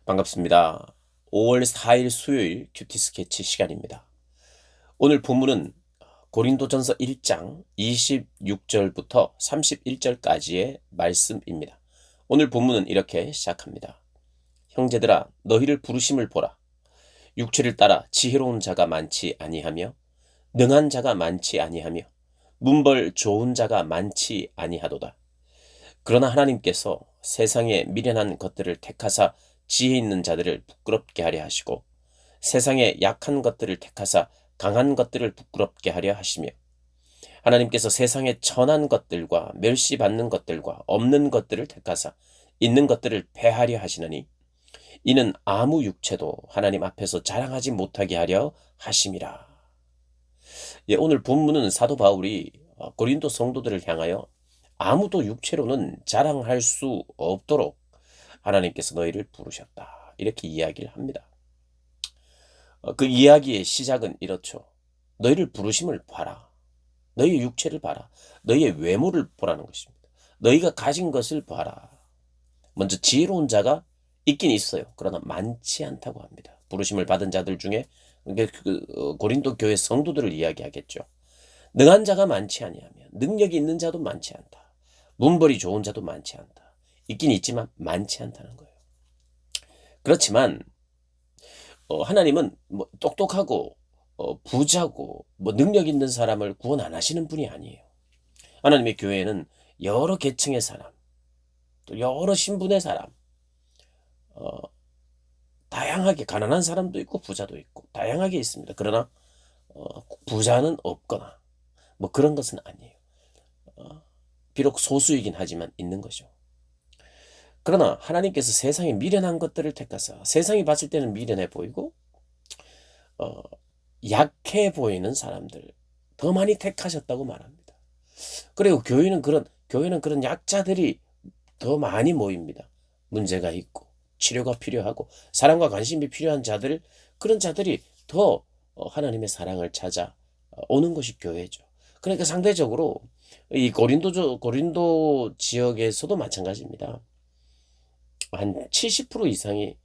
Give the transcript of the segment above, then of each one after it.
반갑습니다. 5월 4일 수요일 큐티 스케치 시간입니다. 오늘 본문은 고린도전서 1장 26절부터 31절까지의 말씀입니다. 오늘 본문은 이렇게 시작합니다. 형제들아 너희를 부르심을 보라. 육체를 따라 지혜로운 자가 많지 아니하며 능한 자가 많지 아니하며 문벌 좋은 자가 많지 아니하도다. 그러나 하나님께서 세상에 미련한 것들을 택하사 지혜 있는 자들을 부끄럽게 하려 하시고 세상에 약한 것들을 택하사 강한 것들을 부끄럽게 하려 하시며 하나님께서 세상에 천한 것들과 멸시받는 것들과 없는 것들을 택하사 있는 것들을 패하려 하시느니 이는 아무 육체도 하나님 앞에서 자랑하지 못하게 하려 하심이라. 예, 오늘 본문은 사도 바울이 고린도 성도들을 향하여 아무도 육체로는 자랑할 수 없도록 하나님께서 너희를 부르셨다. 이렇게 이야기를 합니다. 그 이야기의 시작은 이렇죠. 너희를 부르심을 봐라. 너희의 육체를 봐라. 너희의 외모를 보라는 것입니다. 너희가 가진 것을 봐라. 먼저 지혜로운 자가 있긴 있어요. 그러나 많지 않다고 합니다. 부르심을 받은 자들 중에 고린도 교회 성도들을 이야기하겠죠. 능한 자가 많지 아니하며 능력이 있는 자도 많지 않다. 문벌이 좋은 자도 많지 않다. 있긴 있지만 많지 않다는 거예요. 그렇지만 하나님은 뭐 똑똑하고 부자고 뭐 능력 있는 사람을 구원 안 하시는 분이 아니에요. 하나님의 교회에는 여러 계층의 사람, 또 여러 신분의 사람, 어, 다양하게 가난한 사람도 있고 부자도 있고 다양하게 있습니다. 그러나 부자는 없거나 뭐 그런 것은 아니에요. 비록 소수이긴 하지만 있는 거죠. 그러나 하나님께서 세상에 미련한 것들을 택하사 세상이 봤을 때는 미련해 보이고 어, 약해 보이는 사람들 더 많이 택하셨다고 말합니다. 그리고 교회는 그런 약자들이 더 많이 모입니다. 문제가 있고 치료가 필요하고 사랑과 관심이 필요한 자들 그런 자들이 더 하나님의 사랑을 찾아 오는 것이 교회죠. 그러니까 상대적으로 이 고린도 지역에서도 마찬가지입니다. 한 70% 이상이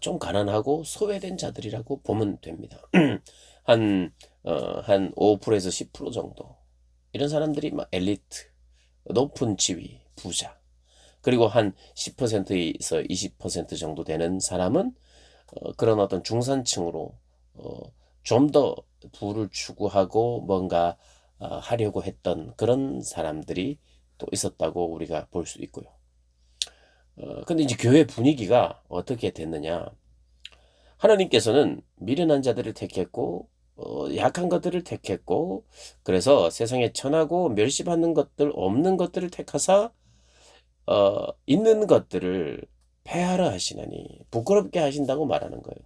좀 가난하고 소외된 자들이라고 보면 됩니다. 한 5%에서 10% 정도. 이런 사람들이 막 엘리트, 높은 지위, 부자. 그리고 한 10%에서 20% 정도 되는 사람은 그런 어떤 중산층으로 좀 더 부를 추구하고 뭔가 하려고 했던 그런 사람들이 또 있었다고 우리가 볼 수 있고요. 근데 이제 교회 분위기가 어떻게 됐느냐? 하나님께서는 미련한 자들을 택했고, 약한 것들을 택했고, 그래서 세상에 천하고 멸시받는 것들, 없는 것들을 택하사, 있는 것들을 폐하라 하시나니, 부끄럽게 하신다고 말하는 거예요.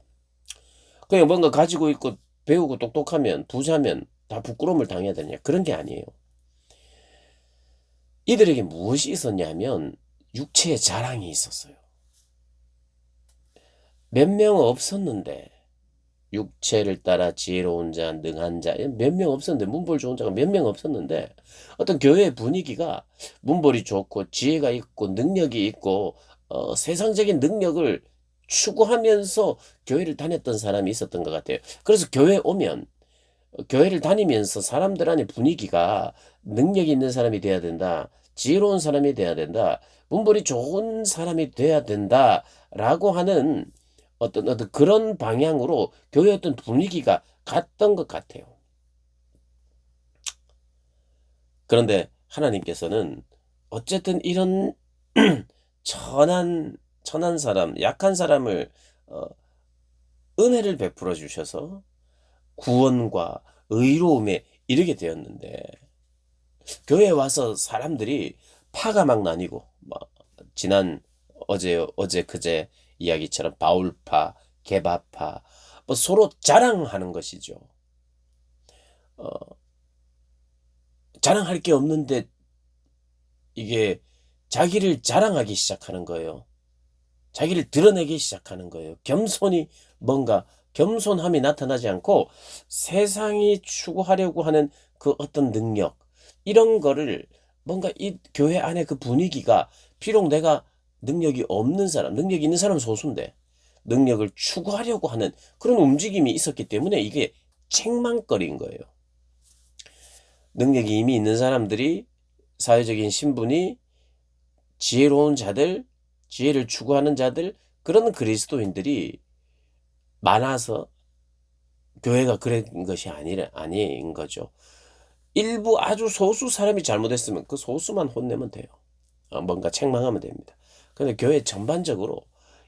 그냥 뭔가 가지고 있고, 배우고 똑똑하면, 부자면 다 부끄러움을 당해야 되냐? 그런 게 아니에요. 이들에게 무엇이 있었냐면, 육체의 자랑이 있었어요. 몇 명 없었는데, 육체를 따라 지혜로운 자, 능한 자, 몇 명 없었는데, 문벌 좋은 자가 몇 명 없었는데, 어떤 교회의 분위기가 문벌이 좋고, 지혜가 있고, 능력이 있고, 세상적인 능력을 추구하면서 교회를 다녔던 사람이 있었던 것 같아요. 그래서 교회에 오면, 교회를 다니면서 사람들 안에 분위기가 능력이 있는 사람이 돼야 된다, 지혜로운 사람이 돼야 된다, 문벌이 좋은 사람이 돼야 된다라고 하는 어떤 그런 방향으로 교회 어떤 분위기가 갔던 것 같아요. 그런데 하나님께서는 어쨌든 이런 천한 사람, 약한 사람을 어, 은혜를 베풀어 주셔서 구원과 의로움에 이르게 되었는데 교회에 와서 사람들이 파가 막 나뉘고 막 지난 어제 그제 이야기처럼 바울파, 게바파 뭐 서로 자랑하는 것이죠. 어, 자랑할 게 없는데 이게 자기를 자랑하기 시작하는 거예요. 자기를 드러내기 시작하는 거예요. 뭔가 겸손함이 나타나지 않고 세상이 추구하려고 하는 그 어떤 능력, 이런 거를 뭔가 이 교회 안에 그 분위기가 비록 내가 능력이 없는 사람, 능력이 있는 사람은 소수인데 능력을 추구하려고 하는 그런 움직임이 있었기 때문에 이게 책망거리인 거예요. 능력이 이미 있는 사람들이, 사회적인 신분이 지혜로운 자들, 지혜를 추구하는 자들, 그런 그리스도인들이 많아서 교회가 그런 것이 아닌 거죠. 일부 아주 소수 사람이 잘못했으면 그 소수만 혼내면 돼요. 뭔가 책망하면 됩니다. 근데 교회 전반적으로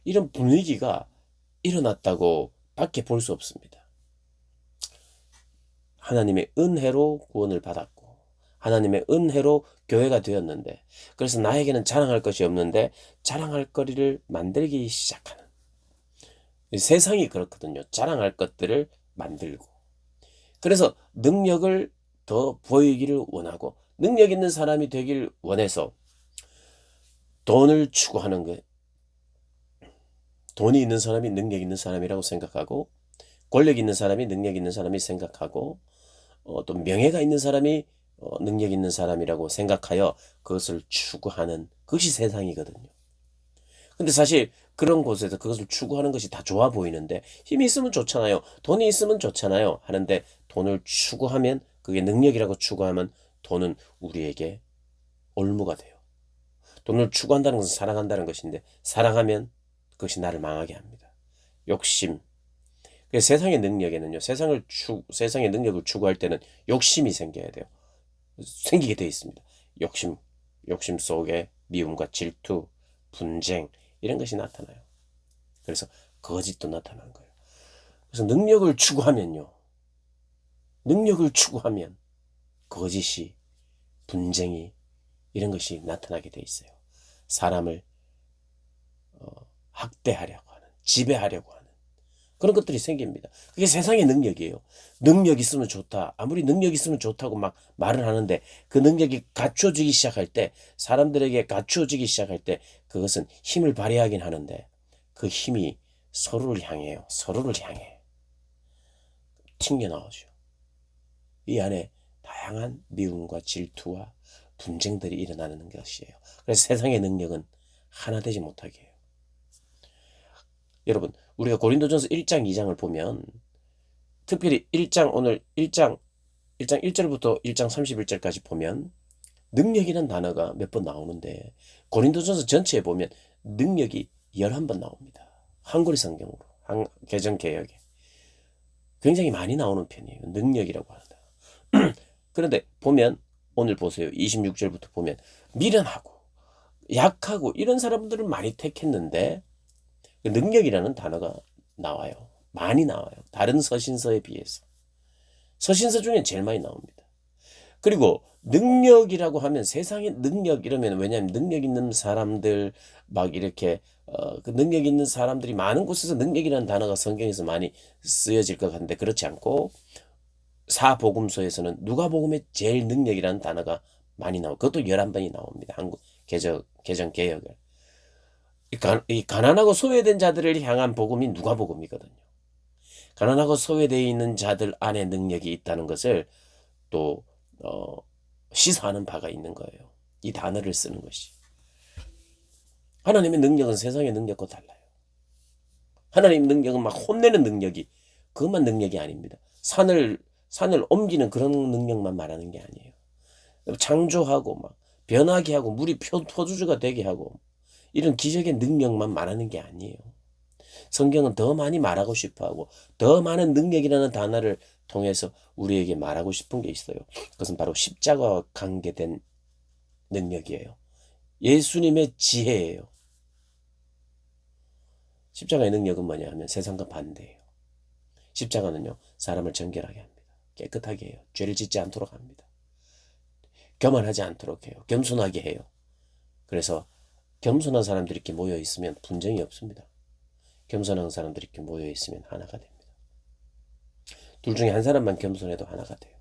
이런 분위기가 일어났다고 밖에 볼 수 없습니다. 하나님의 은혜로 구원을 받았고 하나님의 은혜로 교회가 되었는데, 그래서 나에게는 자랑할 것이 없는데 자랑할 거리를 만들기 시작하는, 세상이 그렇거든요. 자랑할 것들을 만들고, 그래서 능력을 더 보이기를 원하고 능력 있는 사람이 되길 원해서 돈을 추구하는 것, 돈이 있는 사람이 능력 있는 사람이라고 생각하고, 권력 있는 사람이 능력 있는 사람이 생각하고, 또 명예가 있는 사람이 능력 있는 사람이라고 생각하여 그것을 추구하는 그것이 세상이거든요. 근데 사실 그런 곳에서 그것을 추구하는 것이 다 좋아 보이는데, 힘이 있으면 좋잖아요. 돈이 있으면 좋잖아요. 하는데 돈을 추구하면, 그게 능력이라고 추구하면 돈은 우리에게 올무가 돼요. 돈을 추구한다는 것은 사랑한다는 것인데, 사랑하면 그것이 나를 망하게 합니다. 욕심. 세상의 능력에는요, 세상의 능력을 추구할 때는 욕심이 생겨야 돼요. 생기게 되어 있습니다. 욕심 속에 미움과 질투, 분쟁, 이런 것이 나타나요. 그래서 거짓도 나타나는 거예요. 그래서 능력을 추구하면 거짓이, 분쟁이, 이런 것이 나타나게 돼 있어요. 사람을 학대하려고 하는, 지배하려고 하는 그런 것들이 생깁니다. 그게 세상의 능력이에요. 능력 있으면 좋다. 아무리 능력 있으면 좋다고 막 말을 하는데, 그 능력이 갖춰지기 시작할 때, 사람들에게 갖춰지기 시작할 때 그것은 힘을 발휘하긴 하는데, 그 힘이 서로를 향해 튕겨나오죠. 이 안에 다양한 미움과 질투와 분쟁들이 일어나는 것이에요. 그래서 세상의 능력은 하나 되지 못하게 해요. 여러분, 우리가 고린도전서 1장 2장을 보면, 특별히 오늘 1장 1절부터 1장 31절까지 보면 능력이라는 단어가 몇 번 나오는데, 고린도전서 전체에 보면 능력이 11번 나옵니다. 한글 성경으로, 개정 개역에 굉장히 많이 나오는 편이에요. 능력이라고 하는다. 그런데 보면, 오늘 보세요. 26절부터 보면 미련하고 약하고 이런 사람들을 많이 택했는데, 능력이라는 단어가 나와요. 많이 나와요. 다른 서신서에 비해서. 서신서 중에 제일 많이 나옵니다. 그리고 능력이라고 하면, 세상의 능력 이러면, 왜냐하면 능력 있는 사람들 막 이렇게 그 능력 있는 사람들이 많은 곳에서 능력이라는 단어가 성경에서 많이 쓰여질 것 같은데, 그렇지 않고 사복음서에서는 누가복음에 제일 능력이라는 단어가 많이 나오고, 그것도 11번이 나옵니다. 한국 개정 개혁을. 이 가난하고 소외된 자들을 향한 복음이 누가복음이거든요. 가난하고 소외되어 있는 자들 안에 능력이 있다는 것을 또 시사하는 바가 있는 거예요. 이 단어를 쓰는 것이. 하나님의 능력은 세상의 능력과 달라요. 하나님의 능력은 막 혼내는 능력이, 그것만 능력이 아닙니다. 산을 옮기는 그런 능력만 말하는 게 아니에요. 창조하고 막 변하게 하고 물이 포도주가 되게 하고 이런 기적의 능력만 말하는 게 아니에요. 성경은 더 많이 말하고 싶어하고 더 많은 능력이라는 단어를 통해서 우리에게 말하고 싶은 게 있어요. 그것은 바로 십자가와 관계된 능력이에요. 예수님의 지혜예요. 십자가의 능력은 뭐냐 하면 세상과 반대예요. 십자가는요, 사람을 정결하게 합니다. 깨끗하게 해요. 죄를 짓지 않도록 합니다. 교만하지 않도록 해요. 겸손하게 해요. 그래서 겸손한 사람들이 이렇게 모여 있으면 분쟁이 없습니다. 겸손한 사람들이 이렇게 모여 있으면 하나가 됩니다. 둘 중에 한 사람만 겸손해도 하나가 돼요.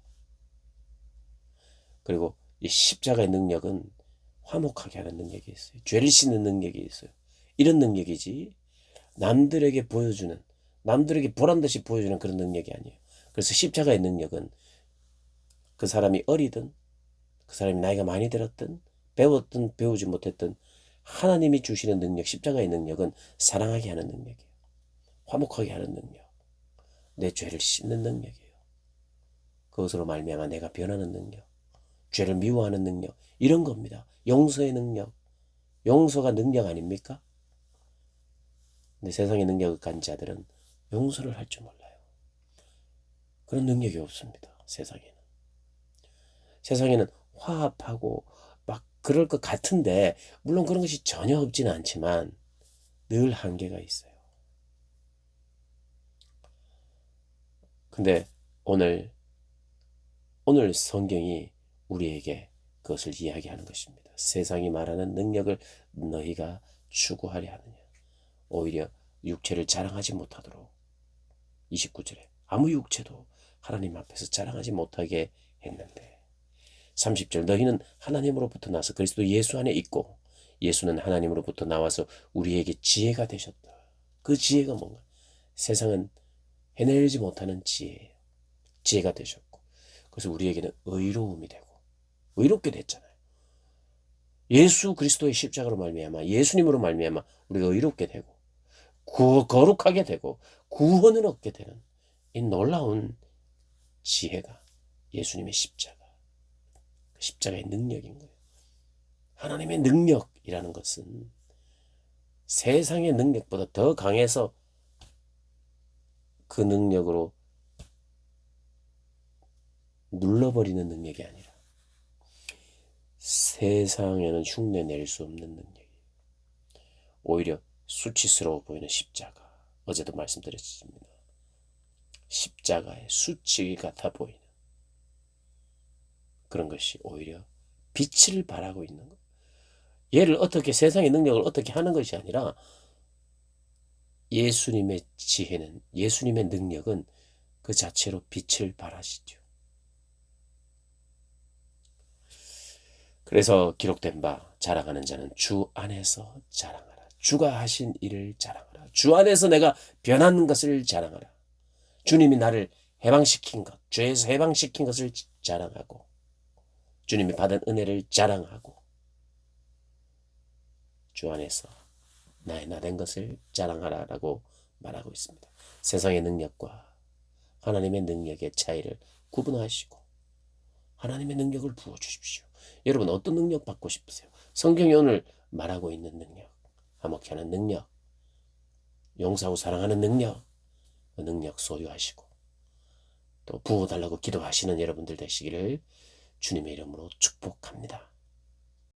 그리고 이 십자가의 능력은 화목하게 하는 능력이 있어요. 죄를 씻는 능력이 있어요. 이런 능력이지 남들에게 보란듯이 보여주는 그런 능력이 아니에요. 그래서 십자가의 능력은 그 사람이 어리든 그 사람이 나이가 많이 들었든 배웠든 배우지 못했든 하나님이 주시는 능력, 십자가의 능력은 사랑하게 하는 능력이에요. 화목하게 하는 능력, 내 죄를 씻는 능력이에요. 그것으로 말미암아 내가 변하는 능력, 죄를 미워하는 능력, 이런 겁니다. 용서의 능력, 용서가 능력 아닙니까? 근데 세상의 능력을 가진 자들은 용서를 할 줄 몰라요. 그런 능력이 없습니다. 세상에는 화합하고 막 그럴 것 같은데, 물론 그런 것이 전혀 없지는 않지만 늘 한계가 있어요. 근데 오늘 성경이 우리에게 그것을 이야기하는 것입니다. 세상이 말하는 능력을 너희가 추구하려 하느냐. 오히려 육체를 자랑하지 못하도록 29절에 아무 육체도 하나님 앞에서 자랑하지 못하게 했는데, 30절 너희는 하나님으로부터 나서 그리스도 예수 안에 있고 예수는 하나님으로부터 나와서 우리에게 지혜가 되셨다. 그 지혜가 뭔가? 세상은 해내지 못하는 지혜예요. 지혜가 되셨고, 그래서 우리에게는 의로움이 되고 의롭게 됐잖아요. 예수 그리스도의 십자가로 말미암아, 예수님으로 말미암아 우리가 의롭게 되고 거룩하게 되고 구원을 얻게 되는 이 놀라운 지혜가 예수님의 십자가의 능력인 거예요. 하나님의 능력이라는 것은 세상의 능력보다 더 강해서 그 능력으로 눌러버리는 능력이 아니라 세상에는 흉내낼 수 없는 능력이에요. 오히려 수치스러워 보이는 십자가, 어제도 말씀드렸습니다. 십자가의 수치 같아 보이는 그런 것이 오히려 빛을 발하고 있는 것. 얘를 어떻게, 세상의 능력을 어떻게 하는 것이 아니라 예수님의 지혜는, 예수님의 능력은 그 자체로 빛을 발하시죠. 그래서 기록된 바 자랑하는 자는 주 안에서 자랑하라. 주가 하신 일을 자랑하라. 주 안에서 내가 변한 것을 자랑하라. 주님이 나를 해방시킨 것, 죄에서 해방시킨 것을 자랑하고, 주님이 받은 은혜를 자랑하고, 주 안에서 나의 나 된 것을 자랑하라라고 말하고 있습니다. 세상의 능력과 하나님의 능력의 차이를 구분하시고 하나님의 능력을 부어주십시오. 여러분 어떤 능력 받고 싶으세요? 성경이 오늘 말하고 있는 능력, 화목케 하는 능력, 용서하고 사랑하는 능력, 그 능력 소유하시고 또 부어달라고 기도하시는 여러분들 되시기를 주님의 이름으로 축복합니다.